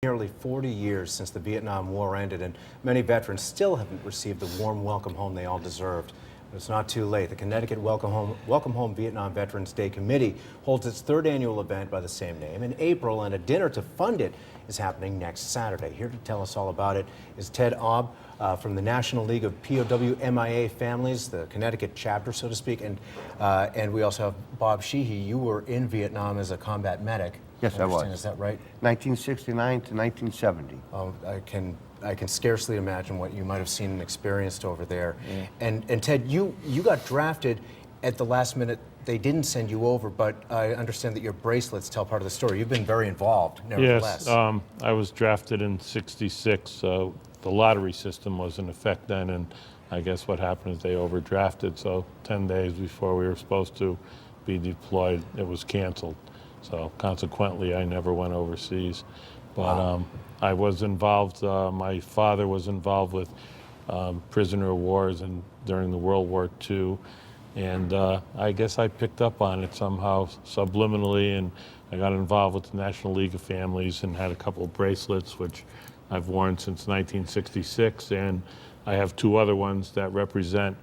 Nearly 40 years since the Vietnam War ended, and many veterans still haven't received the warm welcome home they all deserved. But it's not too late. The Connecticut Welcome Home Vietnam Veterans Day Committee holds its third annual event by the same name in April, and a dinner to fund it is happening next Saturday. Here to tell us all about it is Ted Obb from the National League of POW MIA Families, the Connecticut chapter, so to speak, and we also have Bob Sheehy. You were in Vietnam as a combat medic. Yes, I was. Is that right? 1969 to 1970. Oh, I can scarcely imagine what you might have seen and experienced over there. Yeah. And Ted, you got drafted at the last minute. They didn't send you over, but I understand that your bracelets tell part of the story. You've been very involved, nevertheless. Yes, I was drafted in '66. The lottery system was in effect then, and I guess what happened is they overdrafted. So 10 days before we were supposed to be deployed, it was canceled. So consequently, I never went overseas. But I was involved, my father was involved with prisoner of wars and during the World War II. And I guess I picked up on it somehow subliminally, and I got involved with the National League of Families and had a couple of bracelets, which I've worn since 1966. And I have two other ones that represent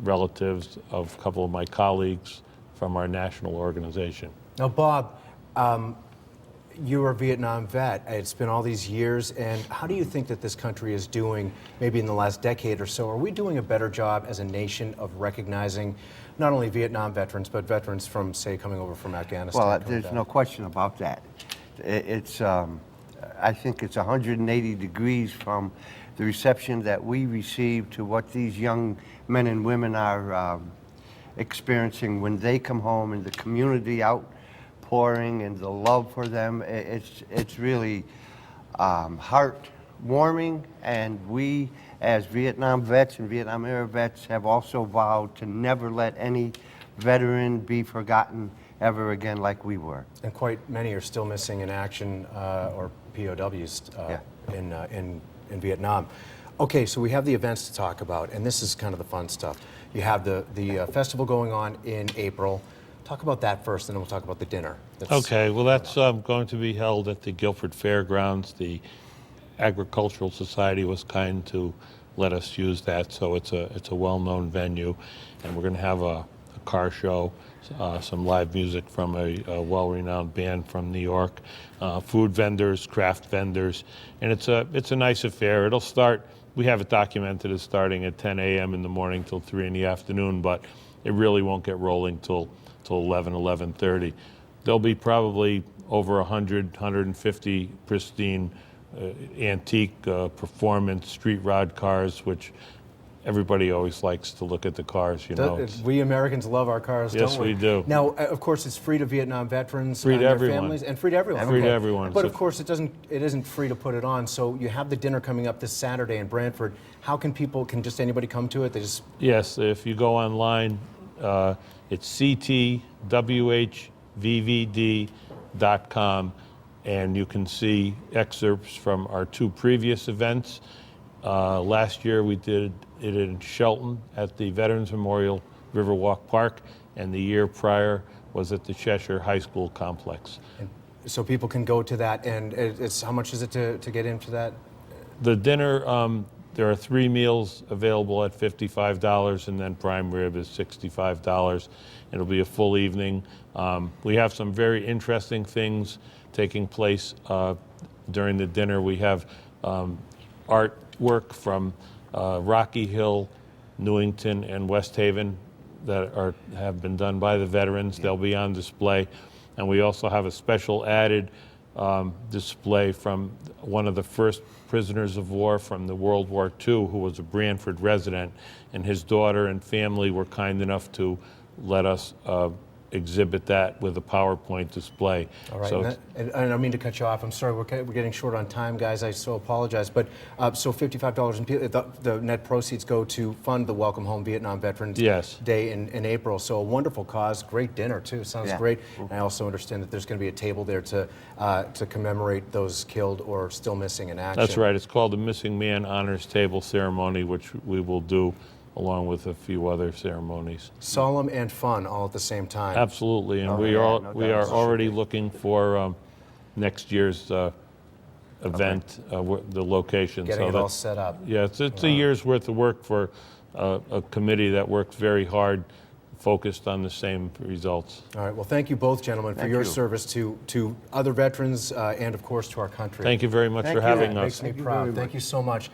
relatives of a couple of my colleagues from our national organization. Now, Bob, you're a Vietnam vet. It's been all these years, and how do you think that this country is doing, maybe in the last decade or so? Are we doing a better job as a nation of recognizing not only Vietnam veterans, but veterans from, say, coming over from Afghanistan? Well, there's no question about that. I think it's 180 degrees from the reception that we receive to what these young men and women are experiencing when they come home, and the community outpouring and the love for them. It's really heartwarming, and we as Vietnam vets and Vietnam era vets have also vowed to never let any veteran be forgotten ever again like we were. And quite many are still missing in action or POWs in Vietnam. Okay, so we have the events to talk about, and this is kind of the fun stuff. You have the festival going on in April. Talk about that first, and then we'll talk about the dinner. Okay, well, that's going to be held at the Guilford Fairgrounds. The Agricultural Society was kind to let us use that, so it's a well-known venue, and we're going to have a car show, some live music from a well-renowned band from New York, food vendors, craft vendors, and it's a nice affair. It'll start. We have it documented as starting at 10 a.m. in the morning till 3 in the afternoon, but it really won't get rolling till 11:30. There'll be probably over 150 pristine antique performance street rod cars, which everybody always likes to look at the cars, you know. We Americans love our cars, yes, don't we? Yes, we do. Now, of course, it's free to Vietnam veterans free and to their everyone. families, and free to everyone. Free to everyone. But of course, it isn't free to put it on. So you have the dinner coming up this Saturday in Brantford. How can just anybody come to it? They just Yes, if you go online, it's ctwhvvd.com, and you can see excerpts from our two previous events. Last year we did it in Shelton at the Veterans Memorial Riverwalk Park, and the year prior was at the Cheshire High School complex. And so people can go to that, and how much is it to get into that? The dinner, there are 3 meals available at $55, and then prime rib is $65. It'll be a full evening. We have some very interesting things taking place during the dinner. We have artwork from Rocky Hill, Newington, and West Haven that have been done by the veterans. They'll be on display. And we also have a special added display from one of the first prisoners of war from the World War II, who was a Brantford resident, and his daughter and family were kind enough to let us exhibit that with a PowerPoint display. All right, So and I don't mean to cut you off. I'm sorry, we're getting short on time, guys. I so apologize. But so $55, and the net proceeds go to fund the Welcome Home Vietnam Veterans Day in April. So a wonderful cause, great dinner too. Sounds great. And I also understand that there's going to be a table there to commemorate those killed or still missing in action. That's right. It's called the Missing Man Honors Table Ceremony, which we will do along with a few other ceremonies. Solemn and fun all at the same time. Absolutely, and we are already looking for next year's event, the location. Getting so it all that's- set up. Yeah, it's a year's worth of work for a committee that worked very hard, focused on the same results. All right. Well, thank you both, gentlemen, for Thank your you. service to other veterans and, of course, to our country. Thank you very much Thank for you. having It us. makes me Thank you proud. very Thank much. you so much.